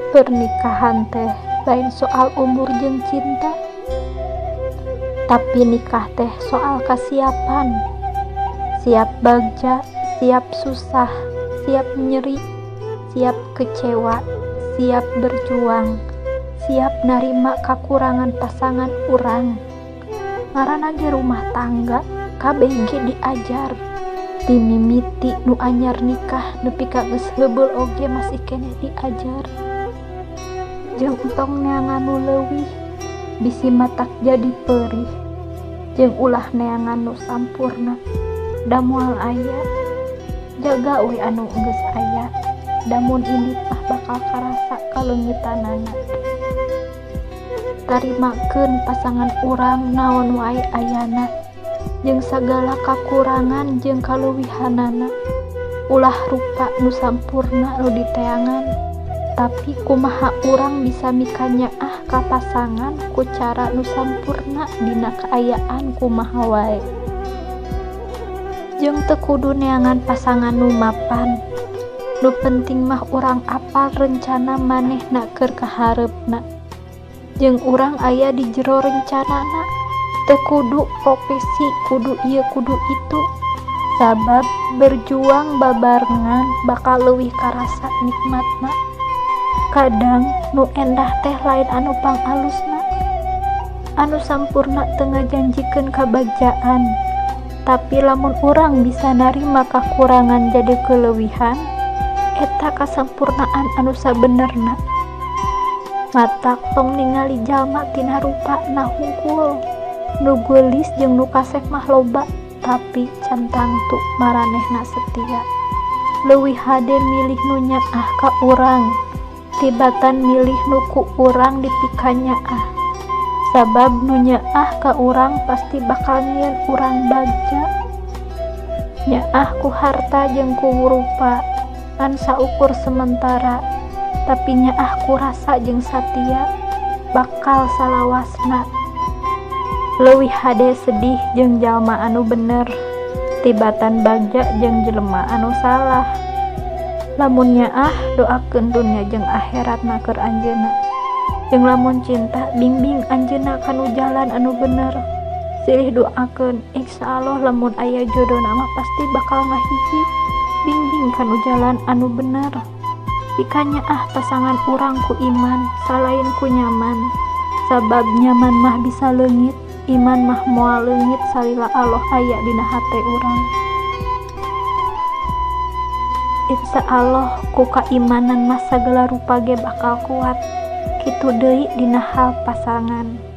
Pernikahan teh lain soal umur jeung cinta, tapi nikah teh soal kasiapan. Siap bagja, siap susah, siap nyeri, siap kecewa, siap berjuang, siap narima kekurangan pasangan urang. Ngaranna ge rumah tangga kabeh ge diajar. Timimiti nu anyar nikah nepi ka geus heubeul oge masih keneh diajar. Jeung entong neangan nu leuwih bisi matak jadi perih, jeung ulah neangan nu sampurna da moal aya. Jaga we anu geus aya, damun ini mah bakal karasa kaleungitanana. Tarimakeun pasangan urang naon wae ayana, jeung sagala kakurangan jeung kaluwihanana. Ulah rupa nu sampurna nu diteangan, tapi kumaha urang bisa mikanyaah ka pasangan ku cara nu sampurna dina kaayaan kumaha wae. Jeung teu kudu neangan pasangan nu mapan. Nu penting mah urang apal rencana manehna keur kahareupna. Jeung urang aya di jero rencanana, teu kudu profesi kudu ieu kudu itu. Sabab berjuang babarengan bakal leuwih karasa nikmatna. Kadang nu endah teh lain anu pangalusna. Anu sampurna teu ngajanjikeun kabagjaan, tapi lamun urang bisa narima kakurangan jadi keleuwihan, eta kasampurnaan anu sabenerna. Matak tong ningali jalma tina rupana hungkul, nu geulis jeung nu kasep mah loba, tapi can tangtu maranehna setia. Leuwih hade milih nu nyaah ka urang tibatan milih nu ku urang dipikanyaah. Sabab nu nyaah ka urang pasti bakal nyieun urang bagja. Nyaah ku harta jeung ku rupa kan saukur sementara, tapi nyaah ku rasa jeung satia bakal salawasna. Leuwih hade sedih jeung jalma anu bener tibatan bagja jeung jelema anu salah. Lamun nyaah doakeun dunya jeung akhiratna keur anjeunna. Jeung lamun cinta bimbing anjeunna kanu jalan anu bener. Silih doakeun insyaallah lamun aya jodona mah pasti bakal ngahiji. Bimbing kanu jalan anu bener. Pikanyaah pasangan urang ku iman salain ku nyaman. Sabab nyaman mah bisa leungit, iman mah moal leungit salila Allah aya dina hate urang. Insya Allah ku kaimanan mah sagala rupa ge bakal kuat. Kitu deui dina hal pasangan.